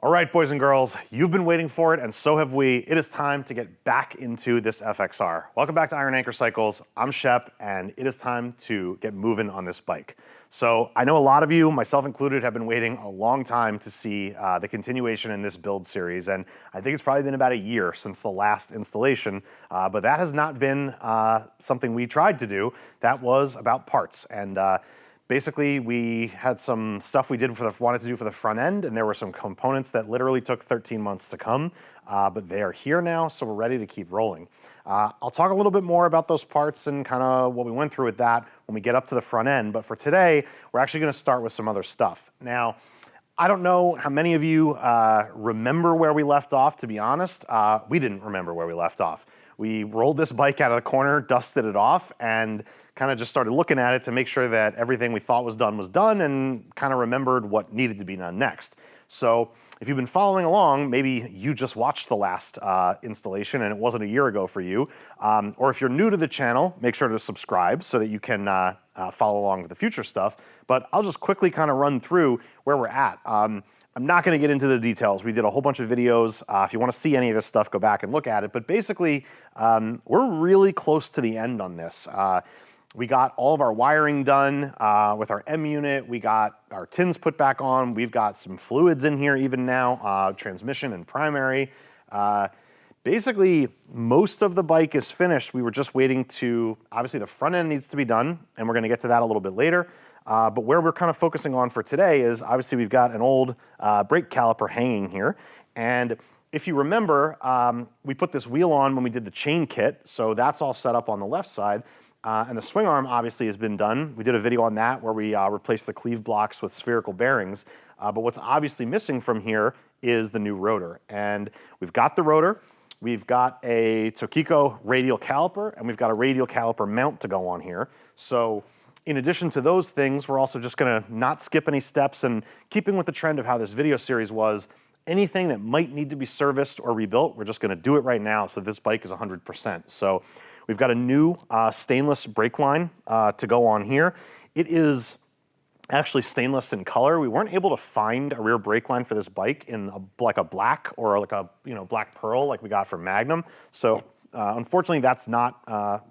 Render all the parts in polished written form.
All right, boys and girls, you've been waiting for it, and so have we. It is time to get back into this FXR. Welcome back to Iron Anchor Cycles. I'm Shep, and it is time to get moving on this bike. So I know a lot of you, myself included, have been waiting a long time to see the continuation in this build series, and I think it's probably been about a year since the last installation, but that has not been something we tried to do. That was about parts, and basically, we had some stuff we wanted to do for the front end, and there were some components that literally took 13 months to come, but they are here now, so we're ready to keep rolling. I'll talk a little bit more about those parts and kind of what we went through with that when we get up to the front end, but for today, we're actually going to start with some other stuff. Now, I don't know how many of you remember where we left off, to be honest. We didn't remember where we left off. We rolled this bike out of the corner, dusted it off, and kind of just started looking at it to make sure that everything we thought was done, and kind of remembered what needed to be done next. So if you've been following along, maybe you just watched the last installation and it wasn't a year ago for you. Or if you're new to the channel, make sure to subscribe so that you can follow along with the future stuff. But I'll just quickly kind of run through where we're at. I'm not going to get into the details. We did a whole bunch of videos. If you want to see any of this stuff, go back and look at it. But basically, we're really close to the end on this. We got all of our wiring done with our M unit. We got our tins put back on. We've got some fluids in here even now, transmission and primary. Basically, most of the bike is finished. We were just waiting to, obviously the front end needs to be done, and we're going to get to that a little bit later. But where we're kind of focusing on for today is, obviously we've got an old brake caliper hanging here. And if you remember, we put this wheel on when we did the chain kit, so that's all set up on the left side. And the swing arm obviously has been done. We did a video on that where we replaced the cleave blocks with spherical bearings. But what's obviously missing from here is the new rotor. And we've got the rotor, we've got a Tokiko radial caliper, and we've got a radial caliper mount to go on here. So in addition to those things, we're also just gonna not skip any steps, and keeping with the trend of how this video series was, anything that might need to be serviced or rebuilt, we're just gonna do it right now so this bike is 100%. So we've got a new stainless brake line to go on here. It is actually stainless in color. We weren't able to find a rear brake line for this bike in like a black or like a black pearl like we got from Magnum. So unfortunately, that's not,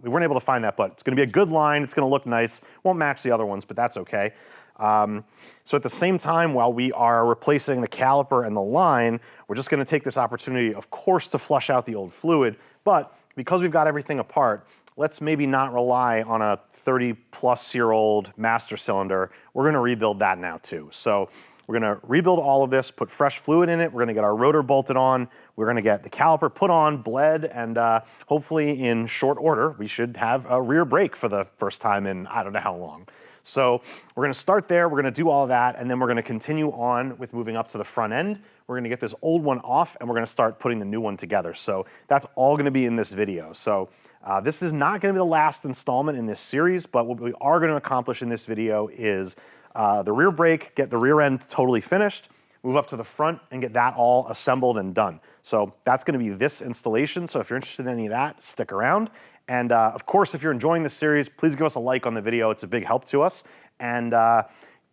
we weren't able to find that, but it's gonna be a good line. It's gonna look nice. Won't match the other ones, but that's okay. So at the same time, while we are replacing the caliper and the line, we're just gonna take this opportunity, of course, to flush out the old fluid, but because we've got everything apart, let's maybe not rely on a 30-plus-year-old master cylinder. We're gonna rebuild that now too. So we're gonna rebuild all of this, put fresh fluid in it, we're gonna get our rotor bolted on, we're gonna get the caliper put on, bled, and hopefully in short order, we should have a rear brake for the first time in I don't know how long. So we're gonna start there, we're gonna do all of that, and then we're gonna continue on with moving up to the front end. We're gonna get this old one off, and we're gonna start putting the new one together. So that's all gonna be in this video. So this is not gonna be the last installment in this series, but what we are gonna accomplish in this video is the rear brake, get the rear end totally finished, move up to the front, and get that all assembled and done. So that's gonna be this installation. So if you're interested in any of that, stick around. And of course, if you're enjoying this series, please give us a like on the video. It's a big help to us. And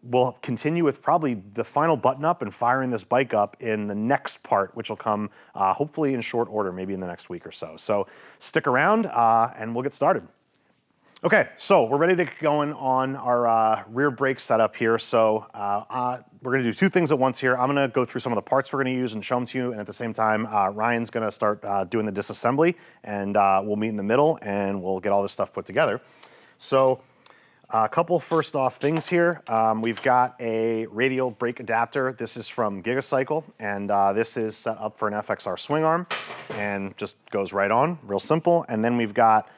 we'll continue with probably the final button up and firing this bike up in the next part, which will come hopefully in short order, maybe in the next week or so. So stick around and we'll get started. Okay, so we're ready to get going on our rear brake setup here. So we're gonna do two things at once here. I'm gonna go through some of the parts we're gonna use and show them to you, and at the same time, Ryan's gonna start doing the disassembly, and we'll meet in the middle, and we'll get all this stuff put together. So a couple first off things here. We've got a radial brake adapter. This is from Gigacycle, and this is set up for an FXR swing arm, and just goes right on, real simple. And then we've got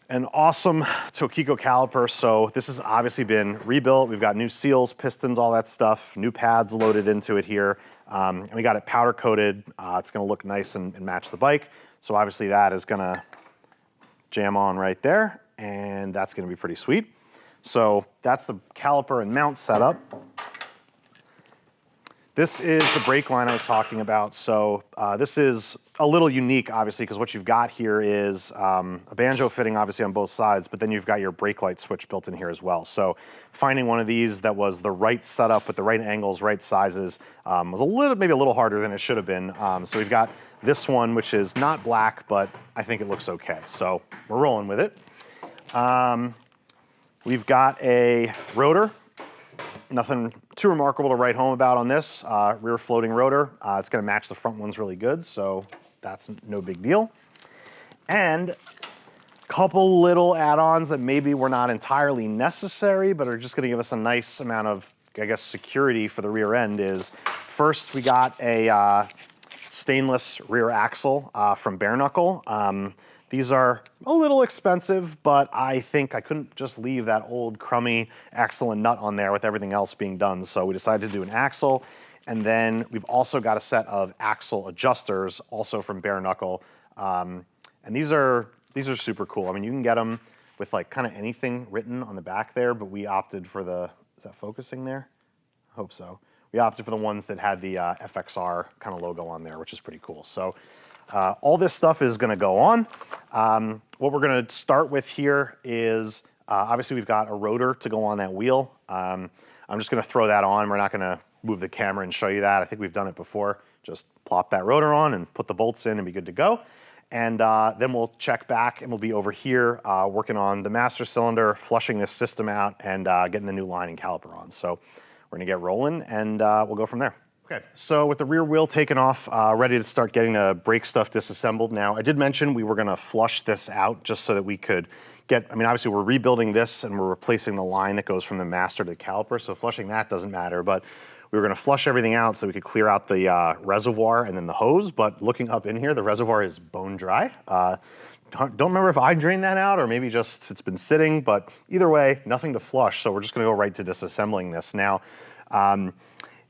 an awesome Tokiko caliper. So this has obviously been rebuilt. We've got new seals, pistons, all that stuff, new pads loaded into it here. And we got it powder coated. It's gonna look nice and match the bike. So obviously that is gonna jam on right there, and that's gonna be pretty sweet. So that's the caliper and mount setup. This is the brake line I was talking about. So this is a little unique, obviously, because what you've got here is a banjo fitting, obviously, on both sides, but then you've got your brake light switch built in here as well. So finding one of these that was the right setup with the right angles, right sizes, was maybe a little harder than it should have been. So we've got this one, which is not black, but I think it looks okay. So we're rolling with it. We've got a rotor. Nothing too remarkable to write home about on this. Rear floating rotor. It's going to match the front ones really good, so that's no big deal. And a couple little add-ons that maybe were not entirely necessary, but are just going to give us a nice amount of, I guess, security for the rear end is, first we got a stainless rear axle from Bare Knuckle. These are a little expensive, but I think I couldn't just leave that old crummy axle and nut on there with everything else being done. So we decided to do an axle. And then we've also got a set of axle adjusters, also from Bare Knuckle. And these are super cool. I mean, you can get them with like kind of anything written on the back there, but we opted for the, is that focusing there? I hope so. We opted for the ones that had the FXR kind of logo on there, which is pretty cool. So all this stuff is going to go on. What we're going to start with here is, obviously we've got a rotor to go on that wheel. I'm just going to throw that on. We're not going to move the camera and show you that. I think we've done it before. Just plop that rotor on and put the bolts in and be good to go. And then we'll check back and we'll be over here working on the master cylinder, flushing this system out, and getting the new line and caliper on. So we're going to get rolling and we'll go from there. Okay, so with the rear wheel taken off, ready to start getting the brake stuff disassembled. Now, I did mention we were gonna flush this out just so that we could get, I mean, obviously we're rebuilding this and we're replacing the line that goes from the master to the caliper, so flushing that doesn't matter, but we were gonna flush everything out so we could clear out the reservoir and then the hose, but looking up in here, the reservoir is bone dry. Don't remember if I drained that out or maybe just it's been sitting, but either way, nothing to flush, so we're just gonna go right to disassembling this. Now,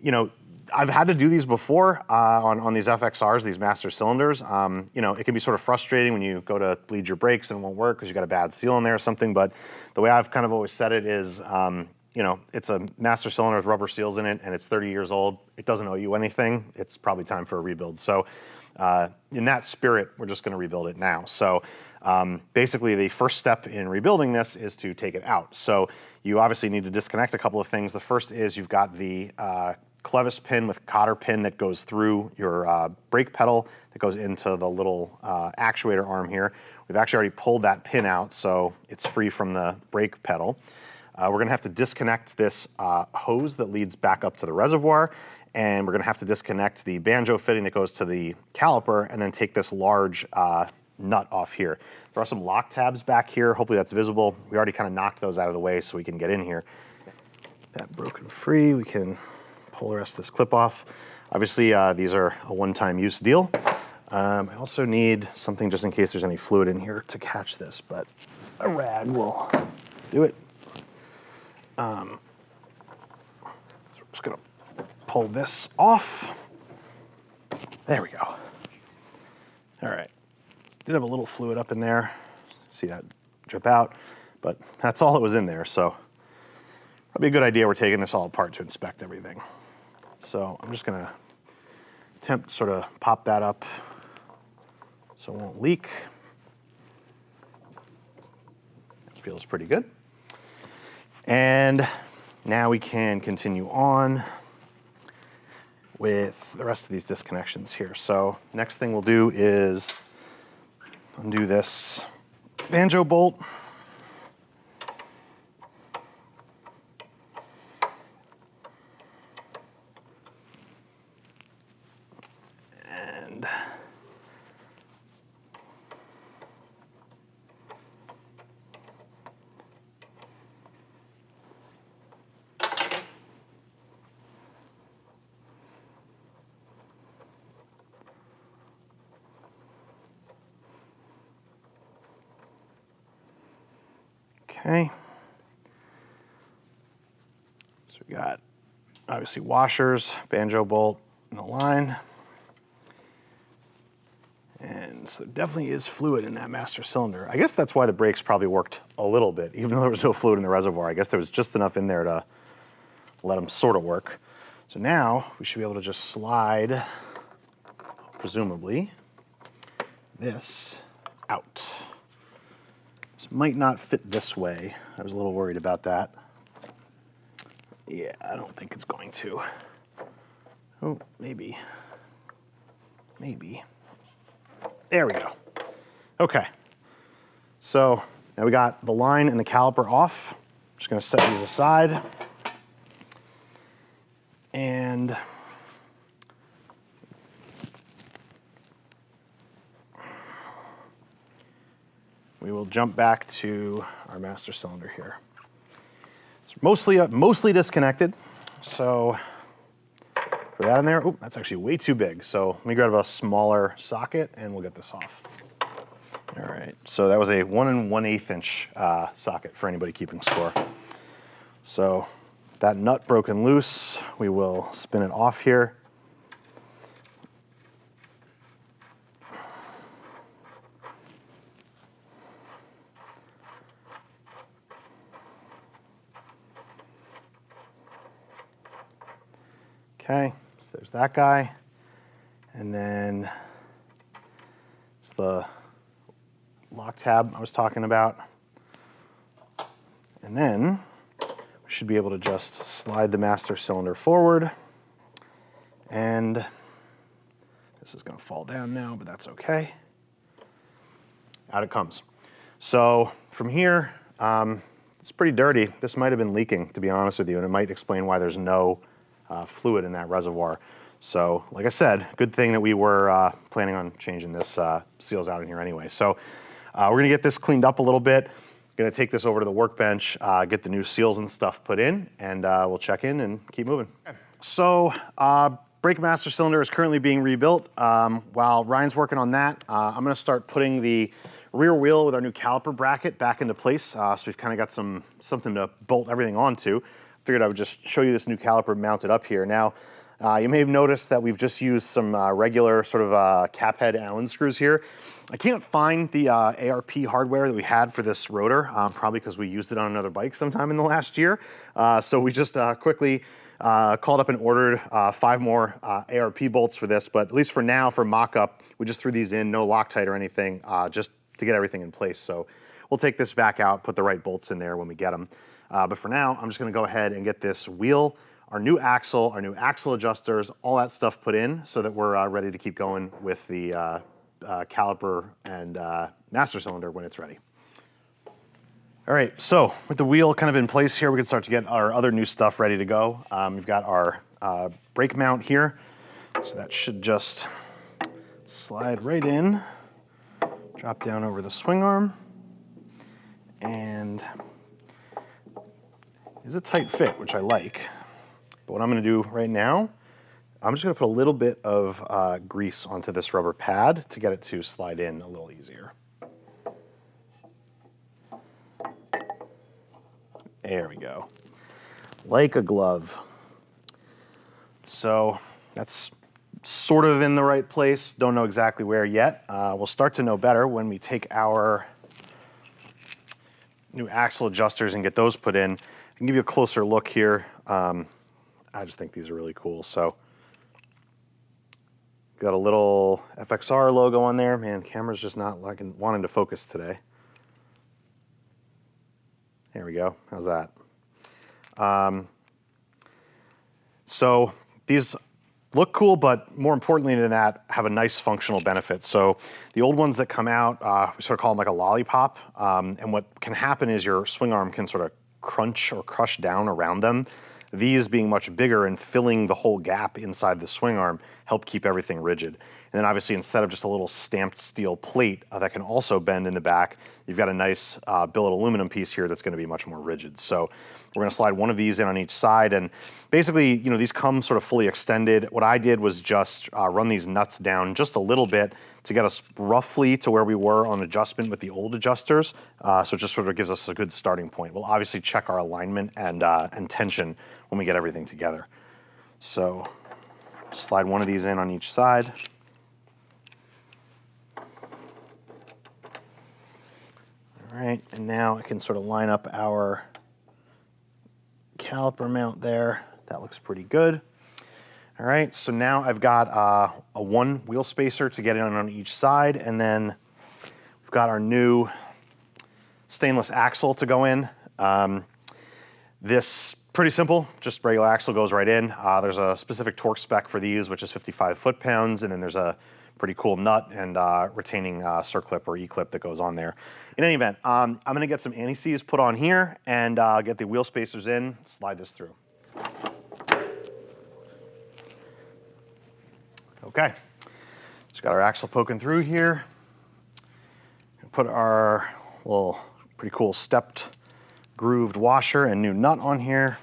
you know, I've had to do these before on these FXRs, these master cylinders. You know, it can be sort of frustrating when you go to bleed your brakes and it won't work because you got a bad seal in there or something. But the way I've kind of always said it is, you know, it's a master cylinder with rubber seals in it and it's 30 years old. It doesn't owe you anything. It's probably time for a rebuild. So in that spirit, we're just going to rebuild it now. So basically the first step in rebuilding this is to take it out. So you obviously need to disconnect a couple of things. The first is you've got the clevis pin with cotter pin that goes through your brake pedal that goes into the little actuator arm here. We've actually already pulled that pin out, so it's free from the brake pedal. We're going to have to disconnect this hose that leads back up to the reservoir, and we're going to have to disconnect the banjo fitting that goes to the caliper, and then take this large nut off here. There are some lock tabs back here. Hopefully that's visible. We already kind of knocked those out of the way so we can get in here. That broken free, we can pull the rest of this clip off. Obviously, these are a one-time use deal. I also need something just in case there's any fluid in here to catch this, but a rag will do it. So we're just gonna pull this off. There we go. All right. Did have a little fluid up in there. See that drip out, but that's all that was in there. So probably a good idea we're taking this all apart to inspect everything. So I'm just gonna attempt to sort of pop that up so it won't leak. That feels pretty good. And now we can continue on with the rest of these disconnections here. So next thing we'll do is undo this banjo bolt. And okay. So we got obviously washers, banjo bolt, and the line. And so there definitely is fluid in that master cylinder. I guess that's why the brakes probably worked a little bit, even though there was no fluid in the reservoir. I guess there was just enough in there to let them sort of work. So now we should be able to just slide, presumably, this out. This might not fit this way. I was a little worried about that. Yeah, I don't think it's going to. Oh, maybe. Maybe. There we go. Okay. So now we got the line and the caliper off. Just going to set these aside. And we will jump back to our master cylinder here. It's mostly disconnected. So put that in there. Oh, that's actually way too big. So let me grab a smaller socket and we'll get this off. All right, so that was a 1 1/8 inch socket for anybody keeping score. So that nut broken loose, we will spin it off here. Okay, so there's that guy. And then it's the lock tab I was talking about. And then we should be able to just slide the master cylinder forward. And this is going to fall down now, but that's okay. Out it comes. So from here, it's pretty dirty. This might have been leaking, to be honest with you, and it might explain why there's no fluid in that reservoir. So like I said, good thing that we were planning on changing this seals out in here anyway. So we're going to get this cleaned up a little bit. Going to take this over to the workbench, get the new seals and stuff put in, and we'll check in and keep moving. Okay. So brake master cylinder is currently being rebuilt. While Ryan's working on that, I'm going to start putting the rear wheel with our new caliper bracket back into place. So we've kind of got something to bolt everything onto. Figured I would just show you this new caliper mounted up here. Now, you may have noticed that we've just used some regular sort of cap head Allen screws here. I can't find the ARP hardware that we had for this rotor, probably because we used it on another bike sometime in the last year. So we just quickly called up and ordered 5 more ARP bolts for this, but at least for now, for mock-up, we just threw these in, no Loctite or anything, just to get everything in place. So we'll take this back out, put the right bolts in there when we get them. But for now, I'm just going to go ahead and get this wheel, our new axle adjusters, all that stuff put in so that we're ready to keep going with the caliper and master cylinder when it's ready. All right, so with the wheel kind of in place here, we can start to get our other new stuff ready to go. We've got our brake mount here, so that should just slide right in, drop down over the swing arm, and it's a tight fit, which I like. But what I'm going to do right now, I'm just going to put a little bit of grease onto this rubber pad to get it to slide in a little easier. There we go. Like a glove. So that's sort of in the right place. Don't know exactly where yet. We'll start to know better when we take our new axle adjusters and get those put in. I can give you a closer look here. I just think these are really cool. So got a little FXR logo on there. Man, camera's just not wanting to focus today. There we go. How's that? So these look cool, but more importantly than that, have a nice functional benefit. So the old ones that come out, we sort of call them like a lollipop. And what can happen is your swing arm can sort of crunch or crush down around them. These being much bigger and filling the whole gap inside the swing arm help keep everything rigid. And then obviously instead of just a little stamped steel plate that can also bend in the back, you've got a nice billet aluminum piece here that's going to be much more rigid. So we're going to slide one of these in on each side, and basically, you know, these come sort of fully extended. What I did was just run these nuts down just a little bit to get us roughly to where we were on adjustment with the old adjusters. So it just sort of gives us a good starting point. We'll obviously check our alignment and tension when we get everything together. So slide one of these in on each side. All right, and now I can sort of line up our caliper mount there. That looks pretty good. All right, so now I've got a one wheel spacer to get in on each side, and then we've got our new stainless axle to go in. This pretty simple, just regular axle goes right in. There's a specific torque spec for these, which is 55 foot-pounds, and then there's a pretty cool nut and retaining circlip or E-clip that goes on there. In any event, I'm gonna get some anti-seize put on here and get the wheel spacers in, slide this through. Okay, just got our axle poking through here. Put our little pretty cool stepped grooved washer and new nut on here.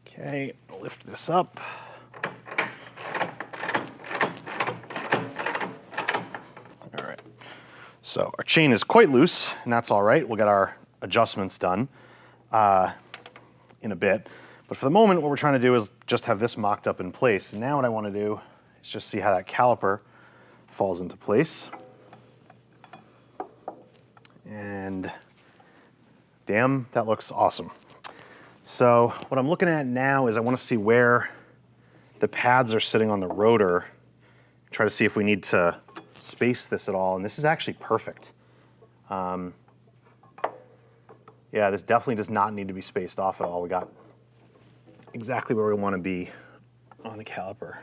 Okay, lift this up. All right, so our chain is quite loose, and that's all right. We'll get our adjustments done in a bit. But for the moment, what we're trying to do is just have this mocked up in place. And now what I want to do is just see how that caliper falls into place. And damn, that looks awesome. So what I'm looking at now is I want to see where the pads are sitting on the rotor, try to see if we need to space this at all. And this is actually perfect. Yeah, this definitely does not need to be spaced off at all. We got exactly where we want to be on the caliper.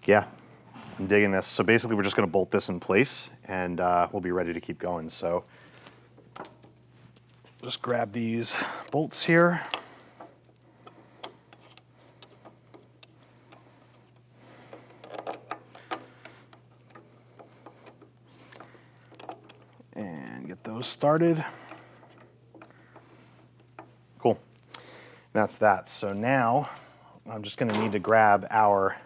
Yeah, I'm digging this. So basically we're just going to bolt this in place and we'll be ready to keep going. So just grab these bolts here. And get those started. Cool. That's that. So now I'm just going to need to grab our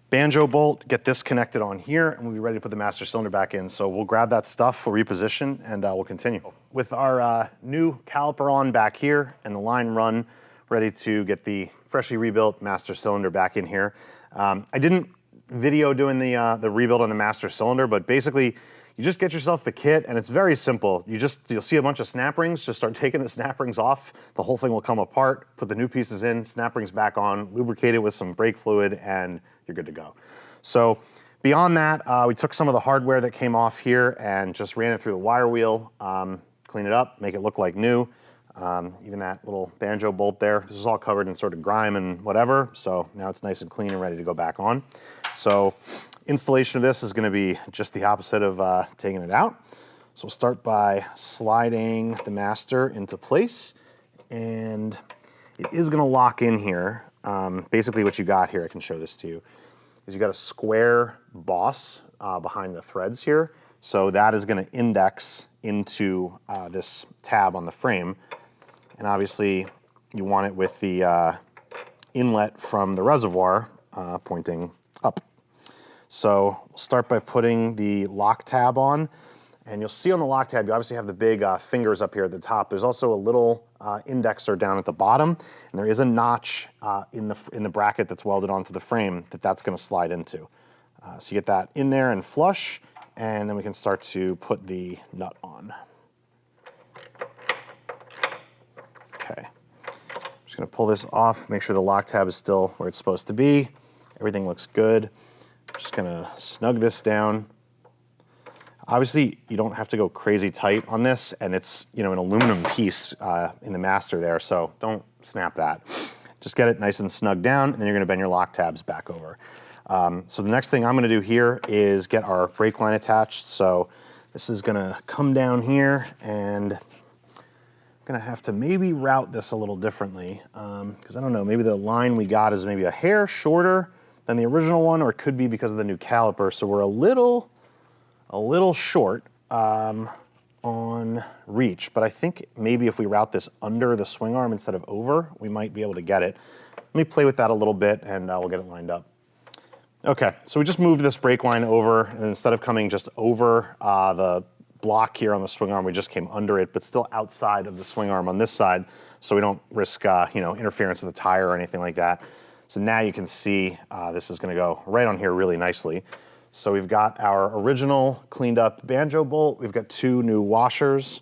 banjo bolt, get this connected on here, and we'll be ready to put the master cylinder back in. So we'll grab that stuff, we'll reposition, and we'll continue. With our new caliper on back here and the line run ready to get the freshly rebuilt master cylinder back in here. I didn't video doing the rebuild on the master cylinder, but basically you just get yourself the kit and it's very simple. You'll see a bunch of snap rings, just start taking the snap rings off, the whole thing will come apart, put the new pieces in, snap rings back on, lubricate it with some brake fluid, and you're good to go. So beyond that, we took some of the hardware that came off here and just ran it through the wire wheel, clean it up, make it look like new. Even that little banjo bolt there, this is all covered in sort of grime and whatever, so now it's nice and clean and ready to go back on. So installation of this is going to be just the opposite of taking it out. So we'll start by sliding the master into place, and it is going to lock in here. Basically what you got here, I can show this to you, is you got a square boss behind the threads here. So that is going to index into this tab on the frame. And obviously you want it with the inlet from the reservoir pointing up. So we'll start by putting the lock tab on, and you'll see on the lock tab, you obviously have the big fingers up here at the top. There's also a little indexer down at the bottom, and there is a notch in the bracket that's welded onto the frame that's going to slide into. So you get that in there and flush, and then we can start to put the nut on. Okay, I'm just going to pull this off, make sure the lock tab is still where it's supposed to be. Everything looks good. Just gonna snug this down. Obviously, you don't have to go crazy tight on this, and it's, you know, an aluminum piece in the master there, so don't snap that. Just get it nice and snug down, and then you're gonna bend your lock tabs back over. So the next thing I'm gonna do here is get our brake line attached. So this is gonna come down here, and I'm gonna have to maybe route this a little differently, because I don't know, maybe the line we got is maybe a hair shorter than the original one, or it could be because of the new caliper. So we're a little short on reach, but I think maybe if we route this under the swing arm instead of over, we might be able to get it. Let me play with that a little bit and we'll get it lined up. Okay, so we just moved this brake line over, and instead of coming just over the block here on the swing arm, we just came under it, but still outside of the swing arm on this side, so we don't risk you know, interference with the tire or anything like that. So now you can see this is going to go right on here really nicely. So we've got our original cleaned up banjo bolt. We've got 2 new washers.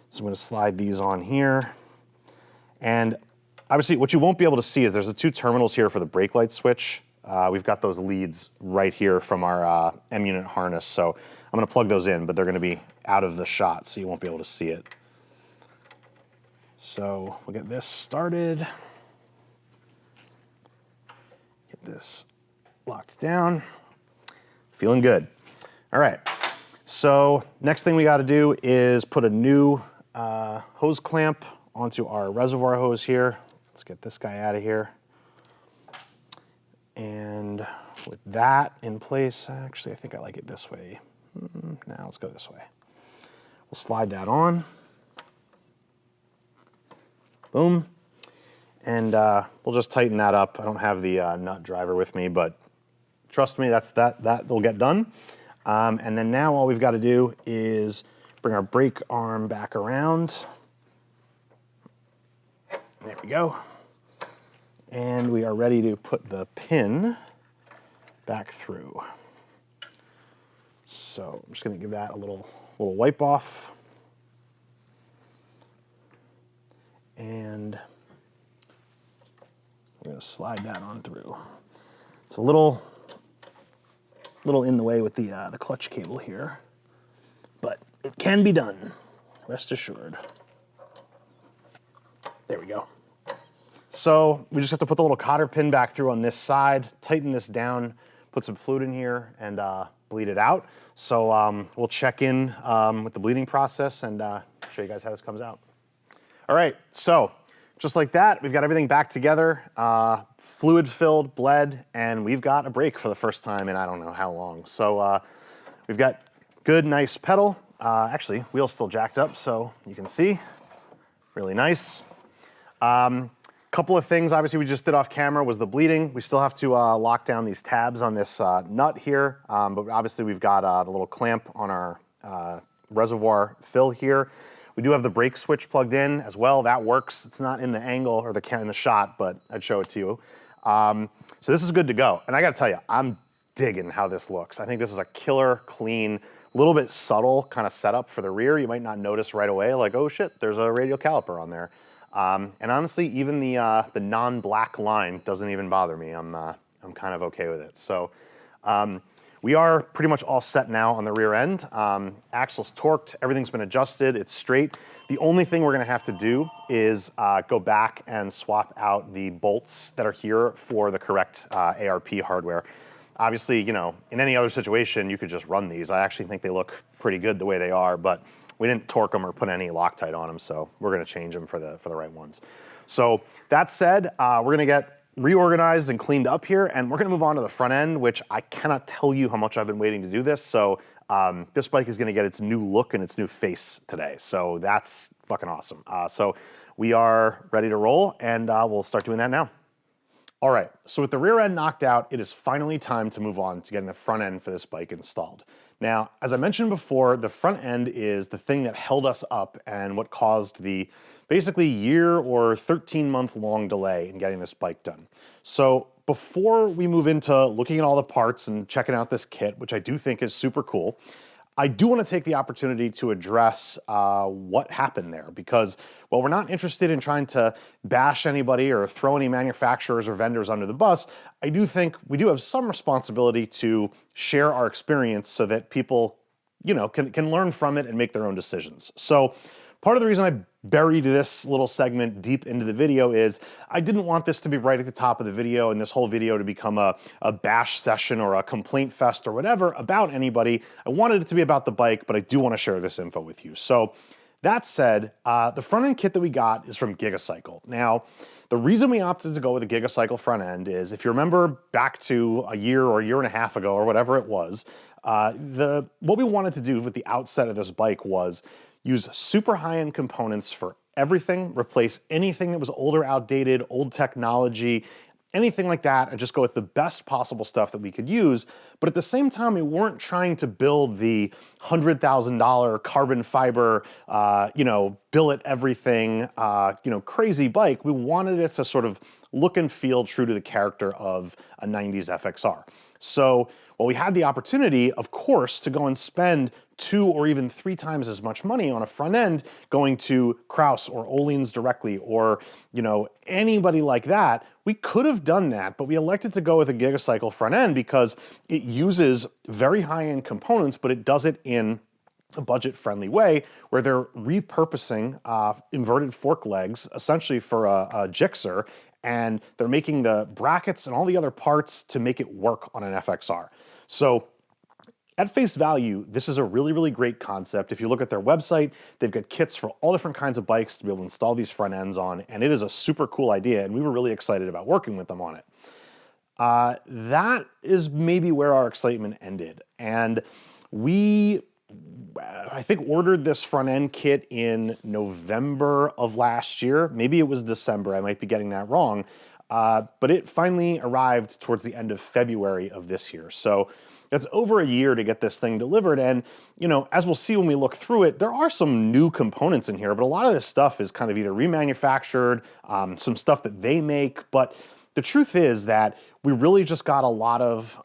So I'm going to slide these on here. And obviously what you won't be able to see is there's the 2 terminals here for the brake light switch. We've got those leads right here from our M-unit harness. So I'm going to plug those in, but they're going to be out of the shot, so you won't be able to see it. So we'll get this started. Get this locked down. Feeling good. All right. So next thing we got to do is put a new hose clamp onto our reservoir hose here. Let's get this guy out of here. And with that in place, actually, I think I like it this way. Now let's go this way. We'll slide that on. Boom. And we'll just tighten that up. I don't have the nut driver with me, but trust me, that will get done. And then now all we've got to do is bring our brake arm back around. There we go. And we are ready to put the pin back through. So I'm just going to give that a little wipe off. And we're going to slide that on through. It's a little in the way with the clutch cable here, but it can be done, rest assured. There we go. So we just have to put the little cotter pin back through on this side, tighten this down, put some fluid in here, and bleed it out. So we'll check in with the bleeding process and show you guys how this comes out. All right, so just like that, we've got everything back together, fluid filled, bled, and we've got a brake for the first time in I don't know how long. So we've got good, nice pedal. Actually, wheel's still jacked up, so you can see, really nice. Couple of things, obviously, we just did off camera was the bleeding. We still have to lock down these tabs on this nut here, but obviously we've got the little clamp on our reservoir fill here. We do have the brake switch plugged in as well. That works. It's not in the angle or in the shot, but I'd show it to you. So this is good to go. And I got to tell you, I'm digging how this looks. I think this is a killer, clean, little bit subtle kind of setup for the rear. You might not notice right away, like, oh shit, there's a radial caliper on there. And honestly, even the non-black line doesn't even bother me. I'm kind of okay with it. So we are pretty much all set now on the rear end. Axle's torqued, everything's been adjusted, it's straight. The only thing we're gonna have to do is go back and swap out the bolts that are here for the correct ARP hardware. Obviously, you know, in any other situation, you could just run these. I actually think they look pretty good the way they are, but we didn't torque them or put any Loctite on them, so we're gonna change them for the right ones. So that said, we're gonna get reorganized and cleaned up here, and we're gonna move on to the front end, which I cannot tell you how much I've been waiting to do this. So this bike is gonna get its new look and its new face today. So that's fucking awesome. So we are ready to roll, and we'll start doing that now. All right, so with the rear end knocked out, it is finally time to move on to getting the front end for this bike installed. Now, as I mentioned before, the front end is the thing that held us up and what caused the basically year or 13-month long delay in getting this bike done. So before we move into looking at all the parts and checking out this kit, which I do think is super cool, I do want to take the opportunity to address what happened there, because while we're not interested in trying to bash anybody or throw any manufacturers or vendors under the bus, I do think we do have some responsibility to share our experience so that people, you know, can learn from it and make their own decisions. So part of the reason I buried this little segment deep into the video is I didn't want this to be right at the top of the video and this whole video to become a bash session or a complaint fest or whatever about anybody. I wanted it to be about the bike, but I do want to share this info with you. So that said, the front end kit that we got is from Gigacycle. Now, the reason we opted to go with a Gigacycle front end is, if you remember back to a year or a year and a half ago or whatever it was, what we wanted to do with the outset of this bike was use super high-end components for everything, replace anything that was older, outdated, old technology, anything like that, and just go with the best possible stuff that we could use. But at the same time, we weren't trying to build the $100,000 carbon fiber, you know, billet everything, you know, crazy bike. We wanted it to sort of look and feel true to the character of a 90s FXR. So while we had the opportunity, of course, to go and spend 2 or even 3 times as much money on a front end going to Kraus or Öhlins directly, or anybody like that, we could have done that, but we elected to go with a Gigacycle front end because it uses very high-end components, but it does it in a budget-friendly way where they're repurposing inverted fork legs essentially for a Gixxer, and they're making the brackets and all the other parts to make it work on an FXR. So at face value, this is a really, really great concept. If you look at their website, they've got kits for all different kinds of bikes to be able to install these front ends on, and it is a super cool idea, and we were really excited about working with them on it. That is maybe where our excitement ended, and we, I think, ordered this front end kit in November of last year. Maybe it was December, I might be getting that wrong, but it finally arrived towards the end of February of this year. So it's over a year to get this thing delivered, and as we'll see when we look through it, there are some new components in here, but a lot of this stuff is kind of either remanufactured, some stuff that they make, but the truth is that we really just got a lot of,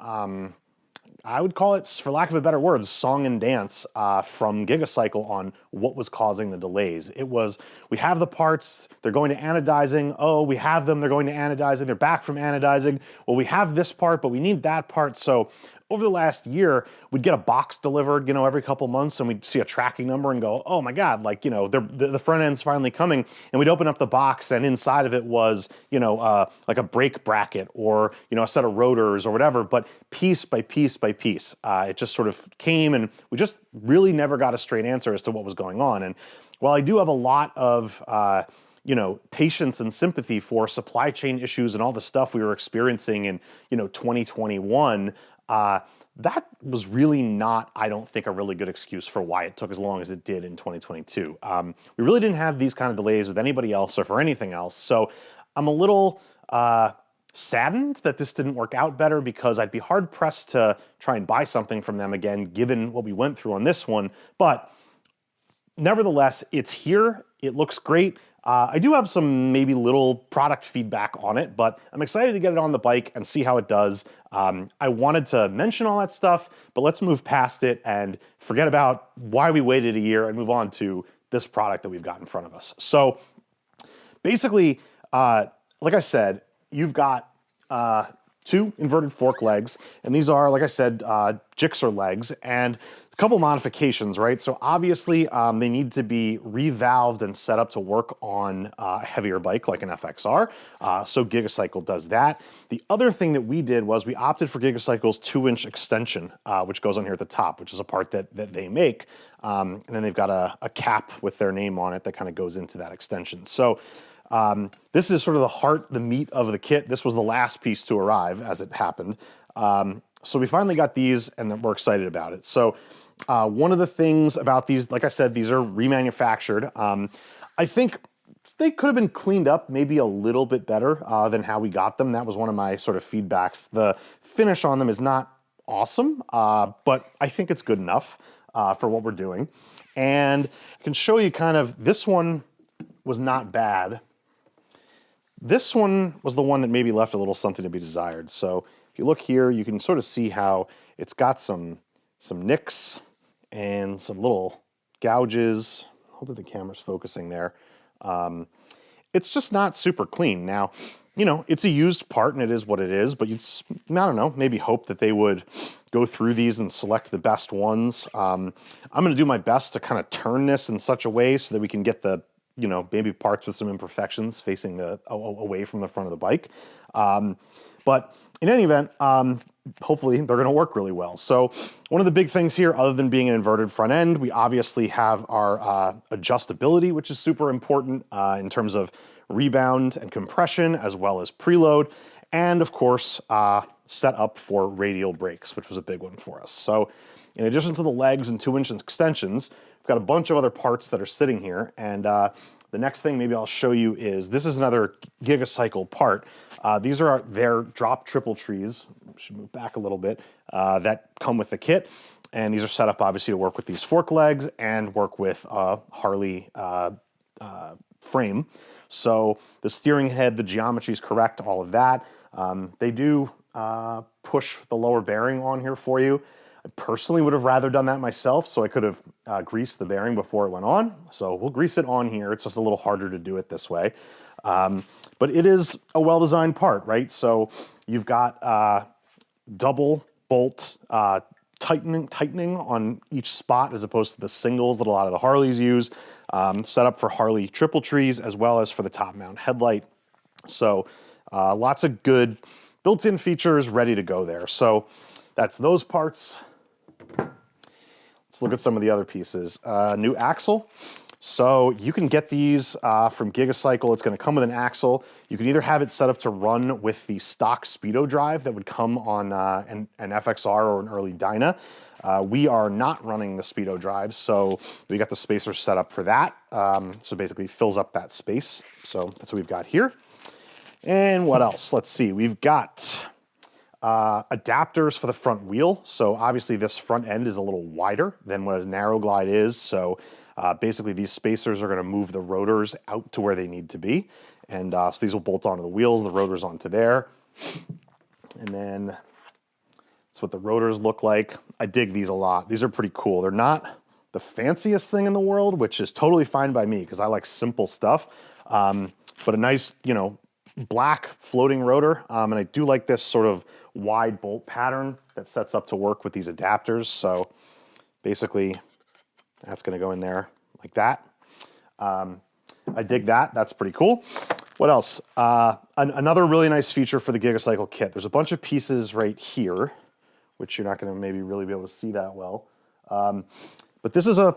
I would call it, for lack of a better word, song and dance from Gigacycle on what was causing the delays. It was, we have the parts, they're going to anodizing, oh, we have them, they're going to anodizing, they're back from anodizing, well, we have this part, but we need that part. So over the last year, we'd get a box delivered, every couple months, and we'd see a tracking number and go, oh my God, like, the front end's finally coming. And we'd open up the box, and inside of it was, like a brake bracket or, a set of rotors or whatever, but piece by piece by piece. It just sort of came, and we just really never got a straight answer as to what was going on. And while I do have a lot of, patience and sympathy for supply chain issues and all the stuff we were experiencing in, 2021, that was really not, I don't think, a really good excuse for why it took as long as it did in 2022. We really didn't have these kind of delays with anybody else or for anything else. So I'm a little saddened that this didn't work out better, because I'd be hard pressed to try and buy something from them again, given what we went through on this one. But nevertheless, it's here. It looks great. I do have some maybe little product feedback on it, but I'm excited to get it on the bike and see how it does. I wanted to mention all that stuff, but let's move past it and forget about why we waited a year and move on to this product that we've got in front of us. So basically, like I said, you've got 2 inverted fork legs, and these are, like I said, Gixxer legs, and a couple modifications, right? So obviously, they need to be revalved and set up to work on a heavier bike like an FXR, so Gigacycle does that. The other thing that we did was we opted for Gigacycle's 2-inch extension, which goes on here at the top, which is a part that they make, and then they've got a cap with their name on it that kind of goes into that extension. So this is sort of the heart, the meat of the kit. This was the last piece to arrive as it happened. So we finally got these, and we're excited about it. So one of the things about these, like I said, these are remanufactured. I think they could have been cleaned up maybe a little bit better than how we got them. That was one of my sort of feedbacks. The finish on them is not awesome, but I think it's good enough for what we're doing. And I can show you kind of, this one was not bad. This one was the one that maybe left a little something to be desired. So if you look here, you can sort of see how it's got some nicks and some little gouges. Hopefully the camera's focusing there. It's just not super clean. Now, it's a used part and it is what it is, but it's, I don't know, maybe hope that they would go through these and select the best ones. I'm going to do my best to kind of turn this in such a way so that we can get the maybe parts with some imperfections facing away from the front of the bike. But in any event, hopefully they're going to work really well. So one of the big things here, other than being an inverted front end, we obviously have our adjustability, which is super important in terms of rebound and compression, as well as preload, and of course, set up for radial brakes, which was a big one for us. So in addition to the legs and 2-inch extensions, we've got a bunch of other parts that are sitting here, and the next thing maybe I'll show you is, this is another Gigacycle part. These are their drop triple trees, should move back a little bit, that come with the kit. And these are set up obviously to work with these fork legs and work with Harley frame. So the steering head, the geometry is correct, all of that. They do push the lower bearing on here for you. I personally would have rather done that myself, so I could have greased the bearing before it went on. So we'll grease it on here. It's just a little harder to do it this way. But it is a well-designed part, right? So you've got double bolt tightening on each spot as opposed to the singles that a lot of the Harleys use, set up for Harley triple trees as well as for the top mount headlight. So lots of good built-in features ready to go there. So that's those parts. Let's look at some of the other pieces. New axle. So you can get these from Gigacycle. It's going to come with an axle. You can either have it set up to run with the stock Speedo drive that would come on an FXR or an early Dyna. We are not running the Speedo drive, so we got the spacer set up for that. So basically fills up that space. So that's what we've got here. And what else? Let's see. We've got adapters for the front wheel. So obviously this front end is a little wider than what a narrow glide is. So basically these spacers are going to move the rotors out to where they need to be. And so these will bolt onto the wheels, the rotors onto there. And then that's what the rotors look like. I dig these a lot. These are pretty cool. They're not the fanciest thing in the world, which is totally fine by me because I like simple stuff. But a nice, you know, black floating rotor. And I do like this sort of wide bolt pattern that sets up to work with these adapters. So basically that's going to go in there like that. I dig that. That's pretty cool. What else? Another really nice feature for the Gigacycle kit. There's a bunch of pieces right here, which you're not going to maybe really be able to see that well. But this is a,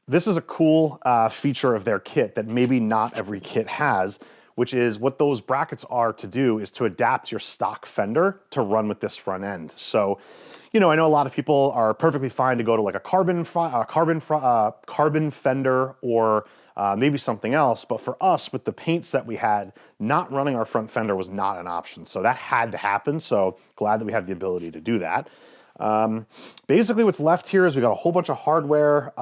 this is a cool feature of their kit that maybe not every kit has, which is what those brackets are to do is to adapt your stock fender to run with this front end. So, you know, I know a lot of people are perfectly fine to go to like a carbon fender or maybe something else, but for us, with the paint set we had, not running our front fender was not an option. So that had to happen, so glad that we have the ability to do that. Basically what's left here is we got a whole bunch of hardware,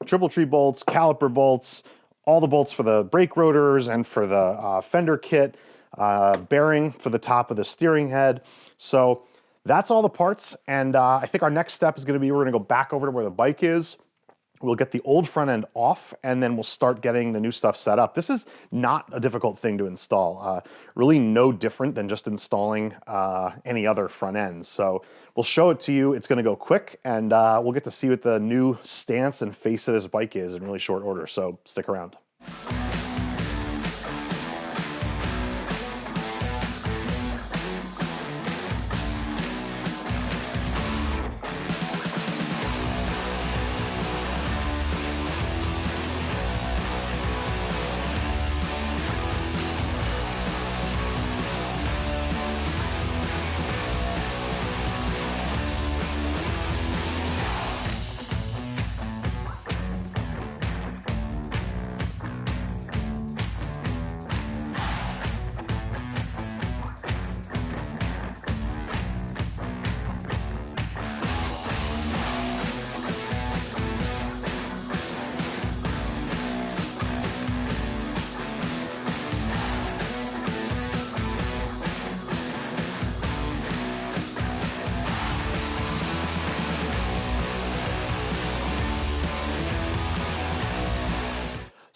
triple tree bolts, caliper bolts, all the bolts for the brake rotors and for the fender kit, bearing for the top of the steering head. So that's all the parts, and I think our next step is going to be we're going to go back over to where the bike is. We'll get the old front end off, and then we'll start getting the new stuff set up. This is not a difficult thing to install. Really no different than just installing any other front end. So we'll show it to you. It's going to go quick, and we'll get to see what the new stance and face of this bike is in really short order. So stick around.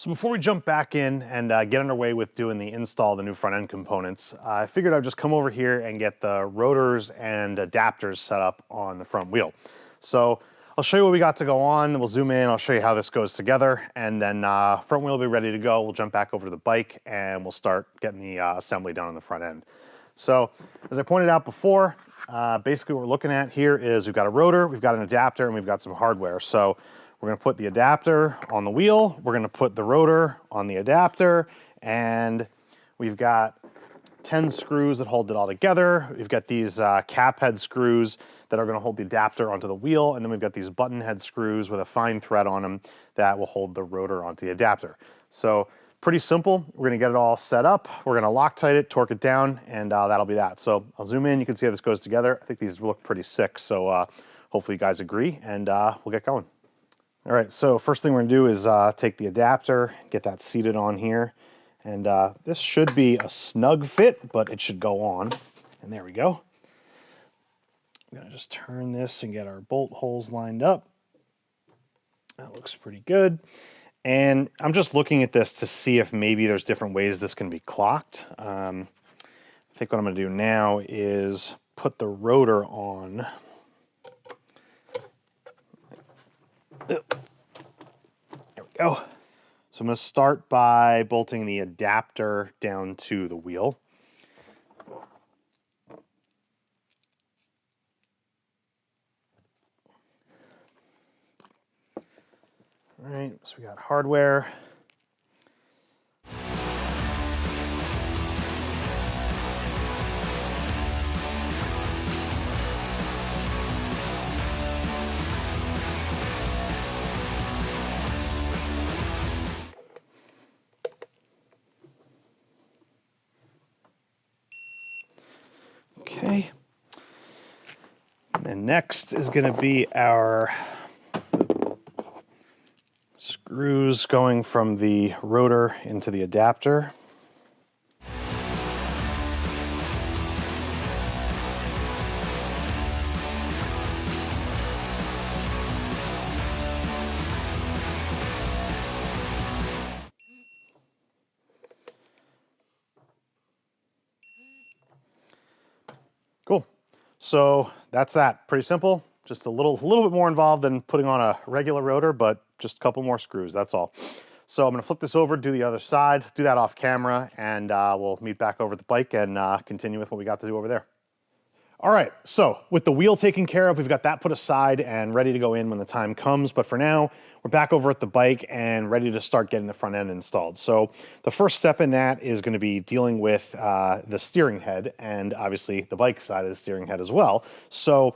So before we jump back in and get underway with doing the install of the new front end components, I figured I'd just come over here and get the rotors and adapters set up on the front wheel. So I'll show you what we got to go on, then we'll zoom in, I'll show you how this goes together, and then front wheel will be ready to go. We'll jump back over to the bike and we'll start getting the assembly done on the front end. So as I pointed out before, basically what we're looking at here is we've got a rotor, we've got an adapter, and we've got some hardware. So we're going to put the adapter on the wheel, we're going to put the rotor on the adapter, and we've got 10 screws that hold it all together. We've got these cap head screws that are going to hold the adapter onto the wheel, and then we've got these button head screws with a fine thread on them that will hold the rotor onto the adapter. So pretty simple. We're going to get it all set up. We're going to Loctite it, torque it down, and that'll be that. So I'll zoom in. You can see how this goes together. I think these look pretty sick, so hopefully you guys agree, and we'll get going. All right, so first thing we're going to do is take the adapter, get that seated on here, And this should be a snug fit, but it should go on. And there we go. I'm gonna just turn this and get our bolt holes lined up. That looks pretty good. And I'm just looking at this to see if maybe there's different ways this can be clocked. I think what I'm gonna do now is put the rotor on. There we go. So I'm gonna start by bolting the adapter down to the wheel. All right, so we got hardware. Okay. And then next is going to be our screws going from the rotor into the adapter. Cool. So that's that. Pretty simple. Just a little bit more involved than putting on a regular rotor, but just a couple more screws, that's all. So I'm gonna flip this over, do the other side, do that off camera, and we'll meet back over at the bike and continue with what we got to do over there. All right, so with the wheel taken care of, we've got that put aside and ready to go in when the time comes. But for now, we're back over at the bike and ready to start getting the front end installed. So the first step in that is going to be dealing with the steering head and obviously the bike side of the steering head as well. So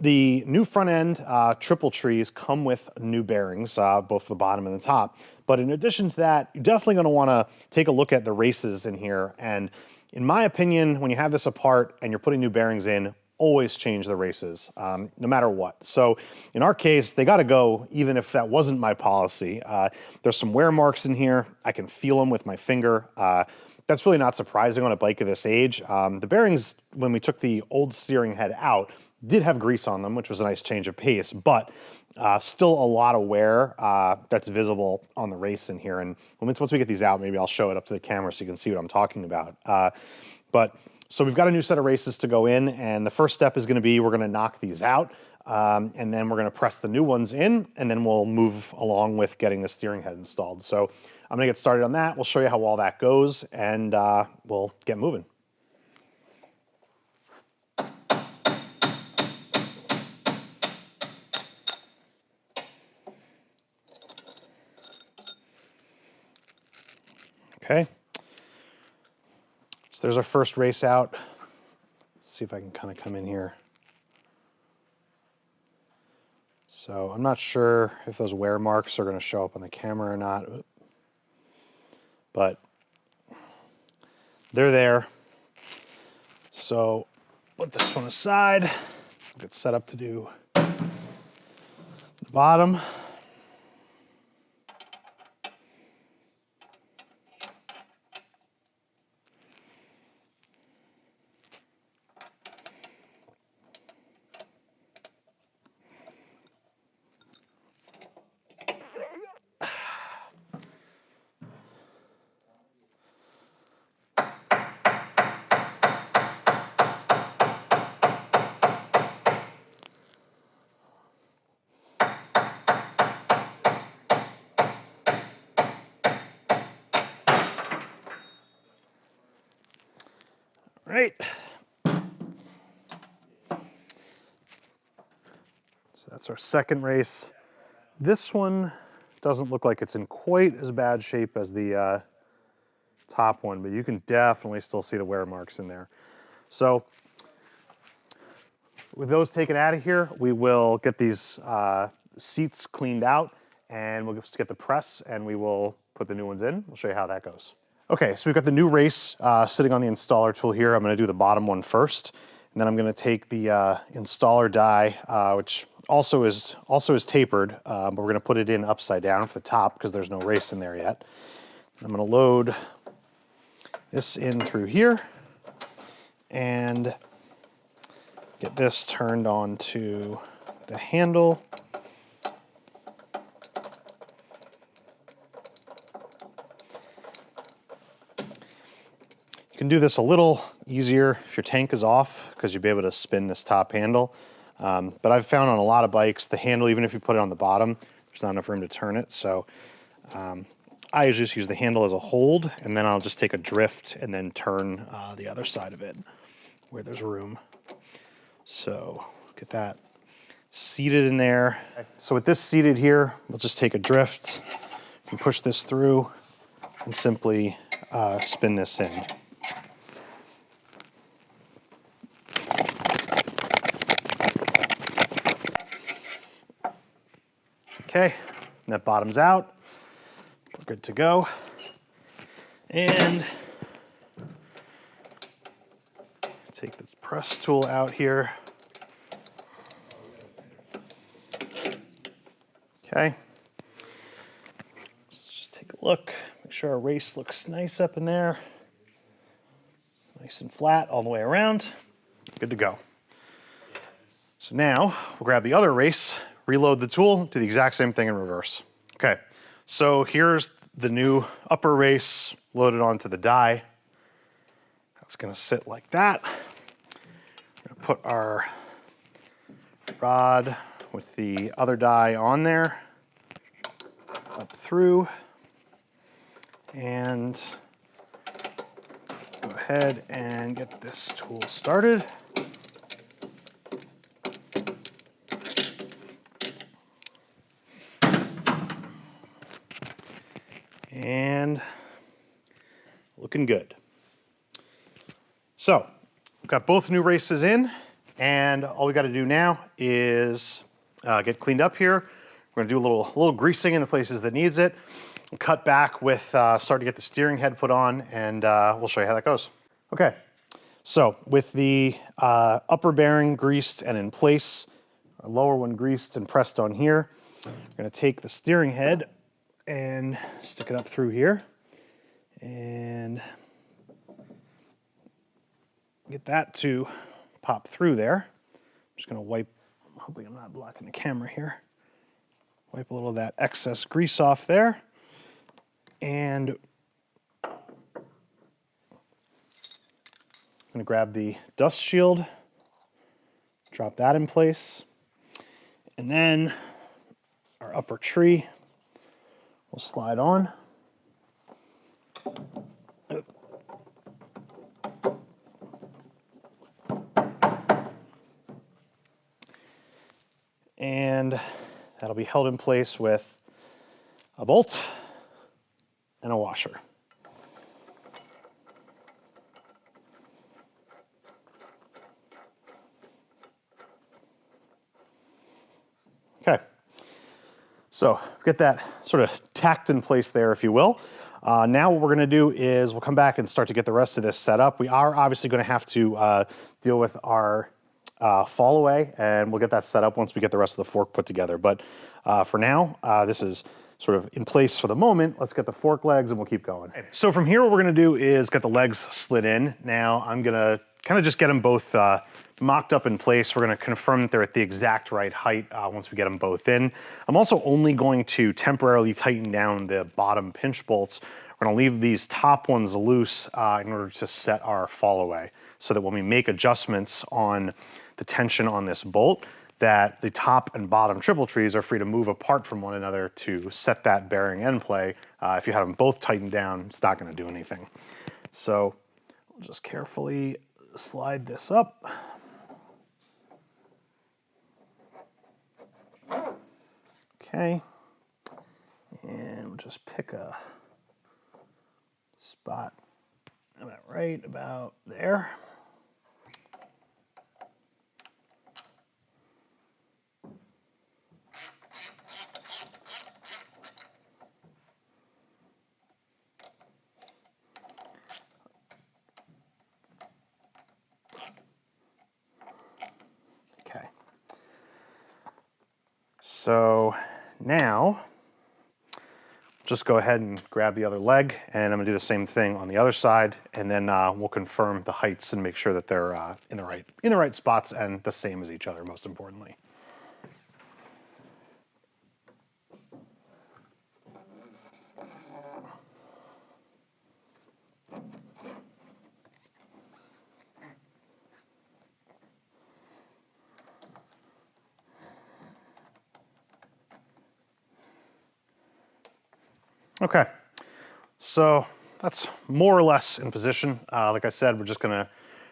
the new front end triple trees come with new bearings, both the bottom and the top. But in addition to that, you're definitely going to want to take a look at the races in here. And in my opinion, when you have this apart and you're putting new bearings in, always change the races, no matter what. So in our case, they got to go, even if that wasn't my policy. There's some wear marks in here. I can feel them with my finger. That's really not surprising on a bike of this age. The bearings, when we took the old steering head out, did have grease on them, which was a nice change of pace, but still a lot of wear that's visible on the race in here. And once we get these out, maybe I'll show it up to the camera so you can see what I'm talking about. So we've got a new set of races to go in, and the first step is going to be we're going to knock these out, and then we're going to press the new ones in, and then we'll move along with getting the steering head installed. So I'm going to get started on that. We'll show you how all that goes, and we'll get moving. Okay, so there's our first race out. Let's see if I can kind of come in here. So I'm not sure if those wear marks are going to show up on the camera or not, but they're there. So put this one aside, get set up to do the bottom. Right. So that's our second race. This one doesn't look like it's in quite as bad shape as the top one, but you can definitely still see the wear marks in there. So with those taken out of here, we will get these seats cleaned out, and we'll just get the press, and we will put the new ones in. We'll show you how that goes. Okay, so we've got the new race sitting on the installer tool here. I'm going to do the bottom one first, and then I'm going to take the installer die, which also is tapered, but we're going to put it in upside down for the top because there's no race in there yet. I'm going to load this in through here and get this turned onto the handle. You can do this a little easier if your tank is off because you'll be able to spin this top handle. But I've found on a lot of bikes, the handle, even if you put it on the bottom, there's not enough room to turn it. So I usually just use the handle as a hold, and then I'll just take a drift and then turn the other side of it where there's room. So get that seated in there. So with this seated here, we'll just take a drift and push this through and simply spin this in. Okay, and that bottom's out. We're good to go. And take the press tool out here. Okay. Let's just take a look. Make sure our race looks nice up in there. Nice and flat all the way around. Good to go. So now we'll grab the other race, reload the tool, do the exact same thing in reverse. Okay, so here's the new upper race loaded onto the die. That's gonna sit like that. We're gonna put our rod with the other die on there, up through, and go ahead and get this tool started. And looking good. So we've got both new races in, and all we got to do now is get cleaned up here. We're going to do a little greasing in the places that needs it. We'll cut back with start to get the steering head put on, and we'll show you how that goes. Okay, so with the upper bearing greased and in place, our lower one greased and pressed on here, we're going to take the steering head and stick it up through here and get that to pop through there. I'm just going to wipe, hopefully I'm not blocking the camera here, wipe a little of that excess grease off there, and I'm going to grab the dust shield, drop that in place, and then our upper tree will slide on. And that'll be held in place with a bolt and a washer. Okay. So get that sort of tacked in place there, if you will. Now what we're going to do is we'll come back and start to get the rest of this set up. We are obviously going to have to deal with our fall away, and we'll get that set up once we get the rest of the fork put together. But for now, this is sort of in place for the moment. Let's get the fork legs and we'll keep going. So from here, what we're going to do is get the legs slid in. Now I'm going to kind of just get them both mocked up in place. We're going to confirm that they're at the exact right height once we get them both in. I'm also only going to temporarily tighten down the bottom pinch bolts. We're going to leave these top ones loose in order to set our fall away, so that when we make adjustments on the tension on this bolt, that the top and bottom triple trees are free to move apart from one another to set that bearing end play. If you have them both tightened down, it's not going to do anything. So we'll just carefully slide this up. Okay, and we'll just pick a spot about right about there. Okay. So now just go ahead and grab the other leg, and I'm gonna do the same thing on the other side, and then we'll confirm the heights and make sure that they're in the right spots and the same as each other, most importantly. Okay, so that's more or less in position. Like I said, we're just gonna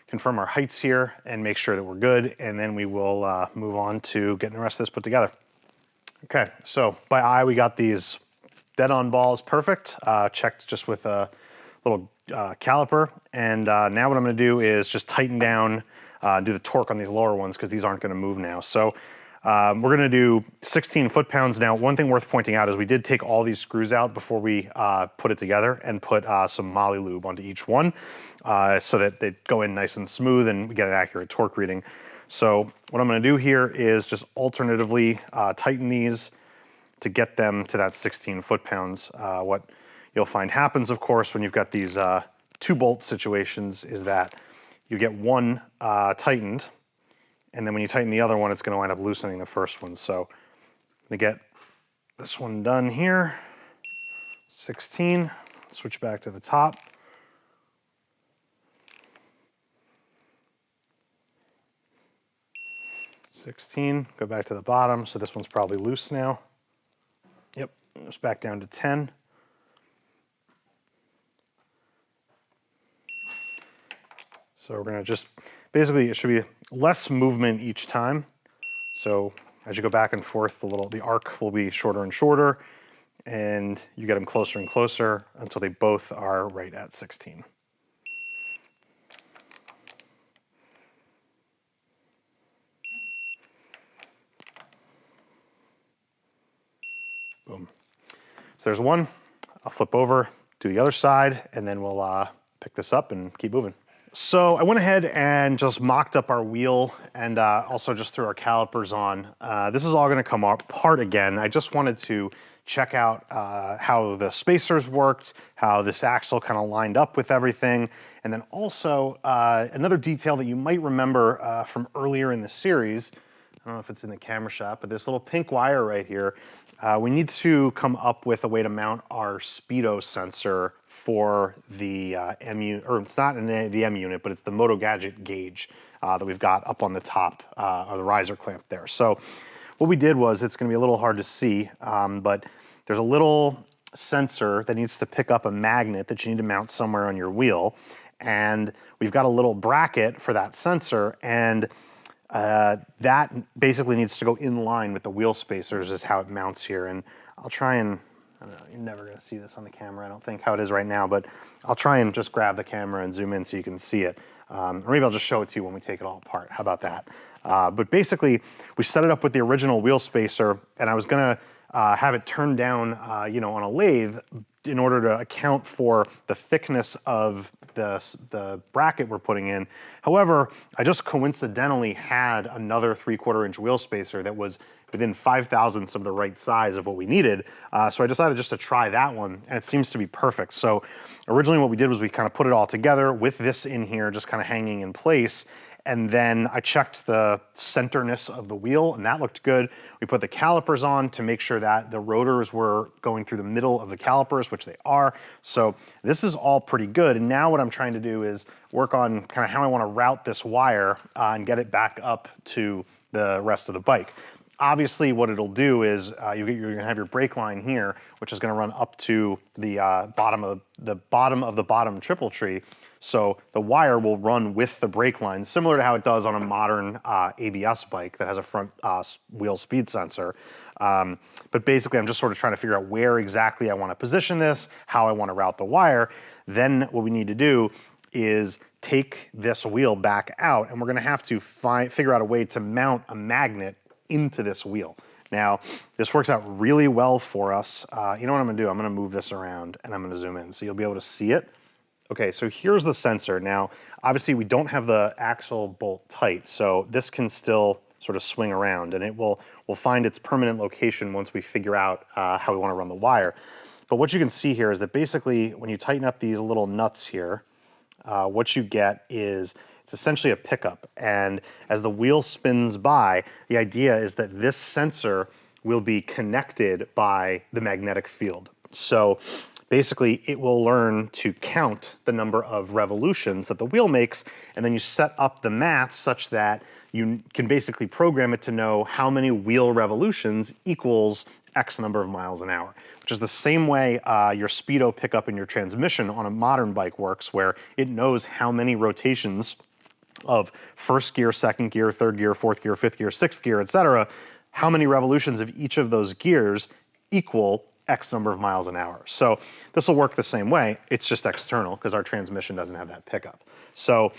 confirm our heights here and make sure that we're good, and then we will move on to getting the rest of this put together. Okay, so by eye, we got these dead on balls perfect, checked just with a little caliper, and now what I'm gonna do is just tighten down, do the torque on these lower ones because these aren't gonna move now. So we're gonna do 16 foot-pounds. Now, one thing worth pointing out is we did take all these screws out before we put it together and put some moly lube onto each one so that they go in nice and smooth and we get an accurate torque reading. So what I'm gonna do here is just alternatively tighten these to get them to that 16 foot-pounds. What you'll find happens, of course, when you've got these 2-bolt situations is that you get one tightened, and then when you tighten the other one, it's going to wind up loosening the first one. So I'm going to get this one done here. 16, switch back to the top. $16, go back to the bottom. So this one's probably loose now. Yep, just back down to 10. So we're gonna just, basically it should be less movement each time. So as you go back and forth, the arc will be shorter and shorter, and you get them closer and closer until they both are right at 16. Boom. So there's one. I'll flip over, do the other side, and then we'll pick this up and keep moving. So I went ahead and just mocked up our wheel and also just threw our calipers on. This is all gonna come apart again. I just wanted to check out how the spacers worked, how this axle kind of lined up with everything, and then also another detail that you might remember from earlier in the series. I don't know if it's in the camera shot, but this little pink wire right here, we need to come up with a way to mount our speedo sensor for the M unit, or it's not in the M unit, but it's the Moto Gadget gauge that we've got up on the top, or the riser clamp there. So what we did was, it's gonna be a little hard to see, but there's a little sensor that needs to pick up a magnet that you need to mount somewhere on your wheel. And we've got a little bracket for that sensor, and that basically needs to go in line with the wheel spacers is how it mounts here. And I'll try and, I don't know, you're never gonna see this on the camera, I don't think, how it is right now, but I'll try and just grab the camera and zoom in so you can see it. Or maybe I'll just show it to you when we take it all apart. How about that? But basically, we set it up with the original wheel spacer, and I was gonna have it turned down, you know, on a lathe in order to account for the thickness of the bracket we're putting in. However, I just coincidentally had another 3/4 inch wheel spacer that was within 5/1000ths of the right size of what we needed. So I decided just to try that one, and it seems to be perfect. So originally what we did was we kind of put it all together with this in here, just kind of hanging in place. And then I checked the centerness of the wheel, and that looked good. We put the calipers on to make sure that the rotors were going through the middle of the calipers, which they are. So this is all pretty good. And now what I'm trying to do is work on kind of how I want to route this wire and get it back up to the rest of the bike. Obviously, what it'll do is you're going to have your brake line here, which is going to run up to the bottom of the bottom triple tree. So the wire will run with the brake line, similar to how it does on a modern ABS bike that has a front wheel speed sensor. But basically, I'm just sort of trying to figure out where exactly I want to position this, how I want to route the wire. Then what we need to do is take this wheel back out, and we're going to have to figure out a way to mount a magnet into this wheel. Now, this works out really well for us. You know what I'm gonna do? I'm gonna move this around and I'm gonna zoom in so you'll be able to see it. Okay, so here's the sensor. Now, obviously we don't have the axle bolt tight, so this can still sort of swing around, and we'll find its permanent location once we figure out how we wanna run the wire. But what you can see here is that basically when you tighten up these little nuts here, what you get is it's essentially a pickup. And as the wheel spins by, the idea is that this sensor will be connected by the magnetic field. So basically it will learn to count the number of revolutions that the wheel makes, and then you set up the math such that you can basically program it to know how many wheel revolutions equals X number of miles an hour, which is the same way your speedo pickup in your transmission on a modern bike works, where it knows how many rotations of first gear, second gear, third gear, fourth gear, fifth gear, sixth gear, etc., how many revolutions of each of those gears equal X number of miles an hour. So this will work the same way. It's just external because our transmission doesn't have that pickup. So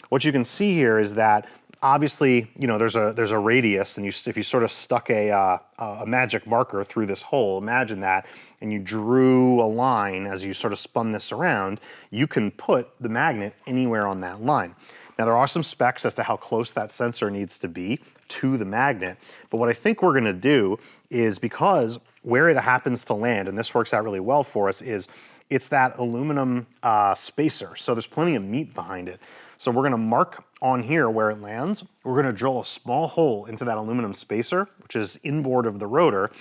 what you can see here is that obviously, you know, there's a radius, and if you sort of stuck a magic marker through this hole, imagine that, and you drew a line as you sort of spun this around, you can put the magnet anywhere on that line. Now there are some specs as to how close that sensor needs to be to the magnet, but what I think we're gonna do is, because where it happens to land, and this works out really well for us, is it's that aluminum spacer. So there's plenty of meat behind it. So we're gonna mark on here where it lands. We're gonna drill a small hole into that aluminum spacer, which is inboard of the rotor,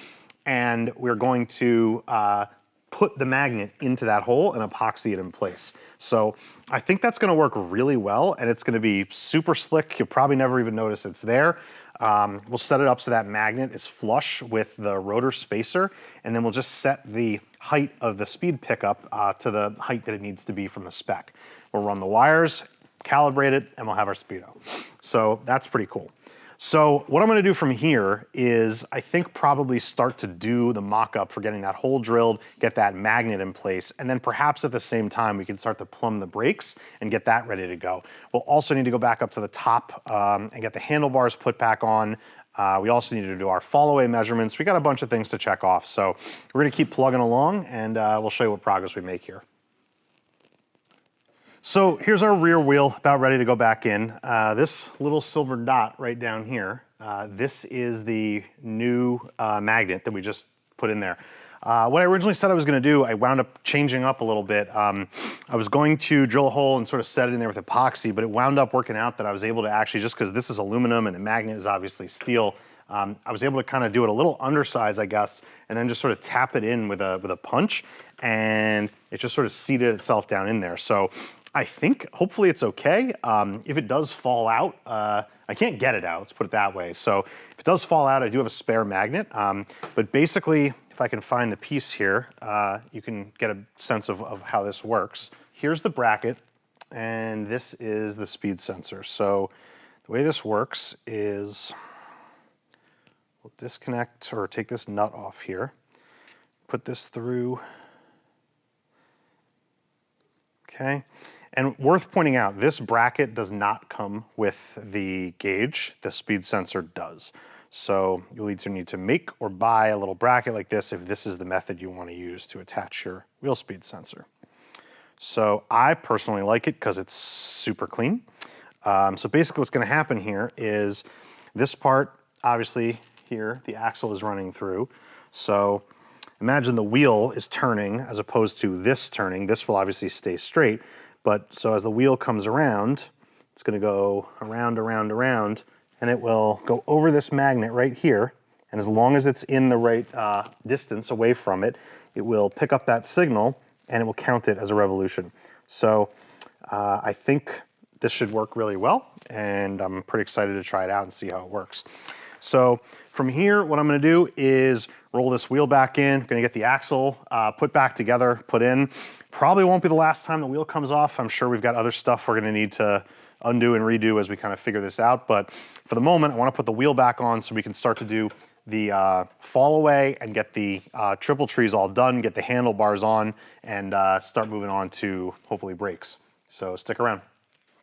and we're going to put the magnet into that hole and epoxy it in place. So I think that's gonna work really well, and it's gonna be super slick. You'll probably never even notice it's there. We'll set it up so that magnet is flush with the rotor spacer, and then we'll just set the height of the speed pickup to the height that it needs to be from the spec. We'll run the wires, calibrate it, and we'll have our speedo. So that's pretty cool. So what I'm gonna do from here is, I think, probably start to do the mock-up for getting that hole drilled, get that magnet in place, and then perhaps at the same time we can start to plumb the brakes and get that ready to go. We'll also need to go back up to the top and get the handlebars put back on. We also need to do our follow-away measurements. We got a bunch of things to check off, so we're gonna keep plugging along, and we'll show you what progress we make here. So here's our rear wheel, about ready to go back in. This little silver dot right down here, this is the new magnet that we just put in there. What I originally said I was gonna do, I wound up changing up a little bit. I was going to drill a hole and sort of set it in there with epoxy, but it wound up working out that I was able to actually, just because this is aluminum and the magnet is obviously steel, I was able to kind of do it a little undersized, I guess, and then just sort of tap it in with a punch, and it just sort of seated itself down in there. So I think hopefully it's okay. If it does fall out, I can't get it out, let's put it that way. So if it does fall out, I do have a spare magnet. But basically, if I can find the piece here, you can get a sense of how this works. Here's the bracket, and this is the speed sensor. So the way this works is, we'll disconnect or take this nut off here, put this through, okay? And worth pointing out, this bracket does not come with the gauge, the speed sensor does. So you'll either need to make or buy a little bracket like this if this is the method you want to use to attach your wheel speed sensor. So I personally like it because it's super clean. So basically what's going to happen here is this part, obviously here, the axle is running through. So imagine the wheel is turning as opposed to this turning. This will obviously stay straight. But so as the wheel comes around, it's going to go around, around, around, and it will go over this magnet right here. And as long as it's in the right distance away from it, it will pick up that signal and it will count it as a revolution. So I think this should work really well, and I'm pretty excited to try it out and see how it works. So from here, what I'm going to do is roll this wheel back in, going to get the axle put back together, put in. Probably won't be the last time the wheel comes off. I'm sure we've got other stuff we're going to need to undo and redo as we kind of figure this out. But for the moment, I want to put the wheel back on so we can start to do the fall away and get the triple trees all done, get the handlebars on, and start moving on to hopefully brakes. So stick around.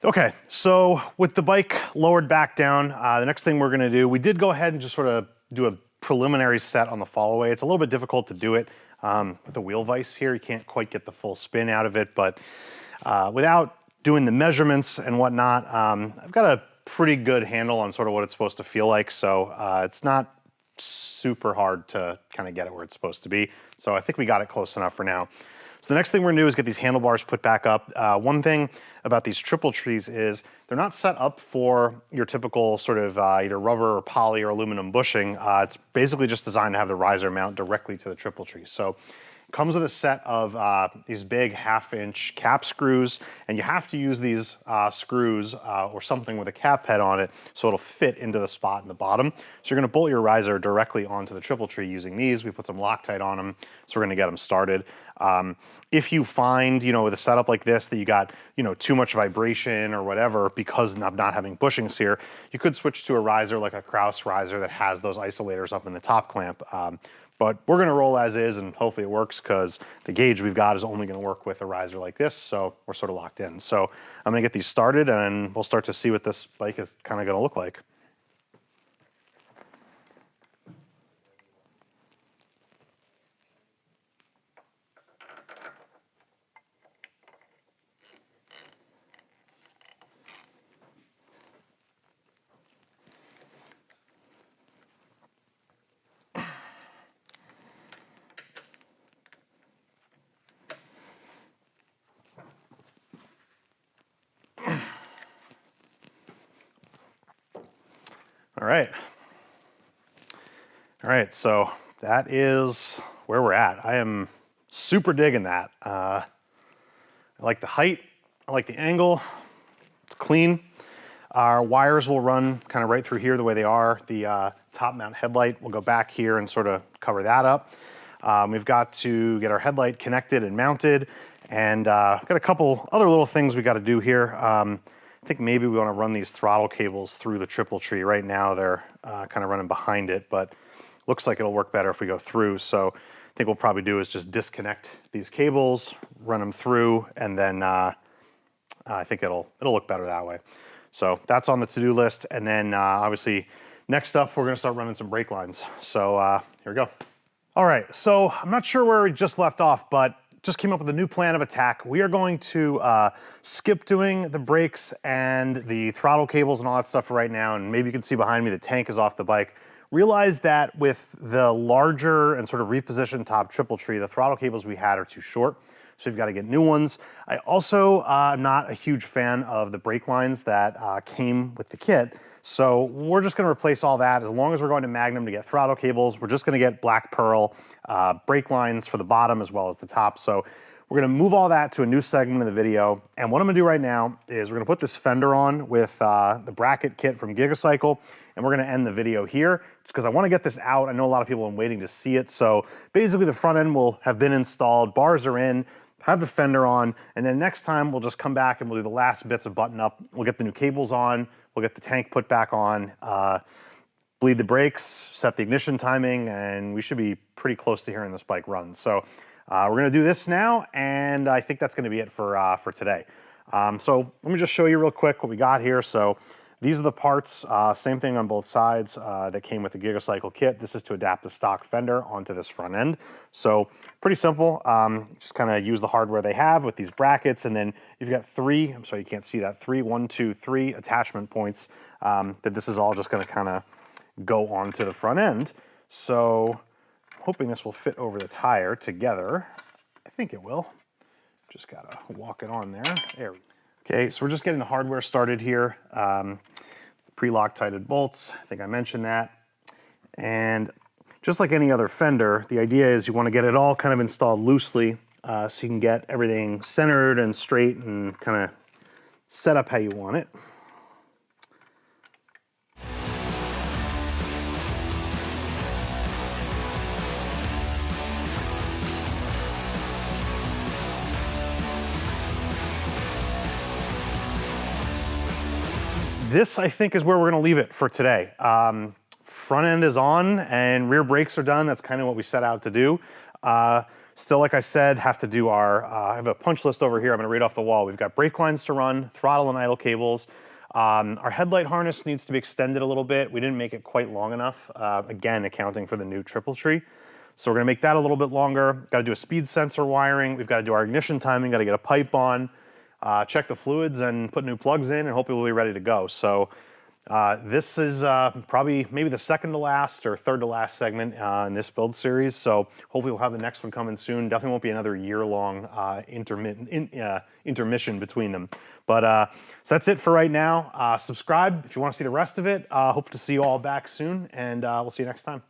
Okay, so with the bike lowered back down, the next thing we're going to do, we did go ahead and just sort of do a preliminary set on the fall away. It's a little bit difficult to do it with the wheel vise here. You can't quite get the full spin out of it, but without doing the measurements and whatnot, I've got a pretty good handle on sort of what it's supposed to feel like. So it's not super hard to kind of get it where it's supposed to be. So I think we got it close enough for now. So the next thing we're gonna do is get these handlebars put back up. One thing about these triple trees is they're not set up for your typical sort of either rubber or poly or aluminum bushing. It's basically just designed to have the riser mount directly to the triple tree. So it comes with a set of these big 1/2-inch cap screws, and you have to use these screws or something with a cap head on it so it'll fit into the spot in the bottom. So you're gonna bolt your riser directly onto the triple tree using these. We put some Loctite on them, so we're gonna get them started. If you find, with a setup like this that you got, too much vibration or whatever because of not having bushings here, you could switch to a riser like a Kraus riser that has those isolators up in the top clamp. But we're gonna roll as is, and hopefully it works because the gauge we've got is only gonna work with a riser like this, so we're sort of locked in. So I'm gonna get these started and we'll start to see what this bike is kind of gonna look like. All right, so that is where we're at. I am super digging that. I like the height, I like the angle, it's clean. Our wires will run kind of right through here the way they are. The top mount headlight will go back here and sort of cover that up. We've got to get our headlight connected and mounted, and got a couple other little things we got to do here. I think maybe we want to run these throttle cables through the triple tree. Right now they're kind of running behind it, but looks like it'll work better if we go through. So I think we'll probably do is just disconnect these cables, run them through, and then I think it'll look better that way. So that's on the to-do list. And then obviously next up, we're gonna start running some brake lines. So here we go. All right, so I'm not sure where we just left off, but just came up with a new plan of attack. We are going to skip doing the brakes and the throttle cables and all that stuff for right now. And maybe you can see behind me, the tank is off the bike. Realize that with the larger and sort of repositioned top triple tree, the throttle cables we had are too short. So you've got to get new ones. I also am not a huge fan of the brake lines that came with the kit. So we're just gonna replace all that. As long as we're going to Magnum to get throttle cables, we're just gonna get black pearl brake lines for the bottom as well as the top. So we're gonna move all that to a new segment of the video. And what I'm gonna do right now is we're gonna put this fender on with the bracket kit from Gigacycle, and we're gonna end the video here because I wanna get this out. I know a lot of people have been waiting to see it. So basically the front end will have been installed, bars are in, have the fender on, and then next time we'll just come back and we'll do the last bits of button up. We'll get the new cables on, we'll get the tank put back on, bleed the brakes, set the ignition timing, and we should be pretty close to hearing this bike run. So we're gonna do this now, and I think that's gonna be it for today. So let me just show you real quick what we got here. So these are the parts, same thing on both sides that came with the Gigacycle kit. This is to adapt the stock fender onto this front end. So pretty simple, just kind of use the hardware they have with these brackets, and then you've got three, I'm sorry you can't see that, three attachment points that this is all just gonna kind of go onto the front end. So I'm hoping this will fit over the tire together. I think it will. Just gotta walk it on there. There we go. Okay, so we're just getting the hardware started here. Pre-Loctited bolts, I think I mentioned that. And just like any other fender, the idea is you want to get it all kind of installed loosely so you can get everything centered and straight and kind of set up how you want it. This, I think, is where we're gonna leave it for today. Front end is on and rear brakes are done. That's kind of what we set out to do. Still, like I said, have to do our, I have a punch list over here. I'm gonna read off the wall. We've got brake lines to run, throttle and idle cables. Our headlight harness needs to be extended a little bit. We didn't make it quite long enough, again, accounting for the new triple tree. So we're gonna make that a little bit longer. Gotta do a speed sensor wiring. We've gotta do our ignition timing, gotta get a pipe on. Check the fluids and put new plugs in, and hopefully we'll be ready to go. So This is probably maybe the second to last or third to last segment in this build series. So hopefully we'll have the next one coming soon. Definitely won't be another year-long intermission between them. But so that's it for right now. Subscribe if you want to see the rest of it. Hope to see you all back soon, and we'll see you next time.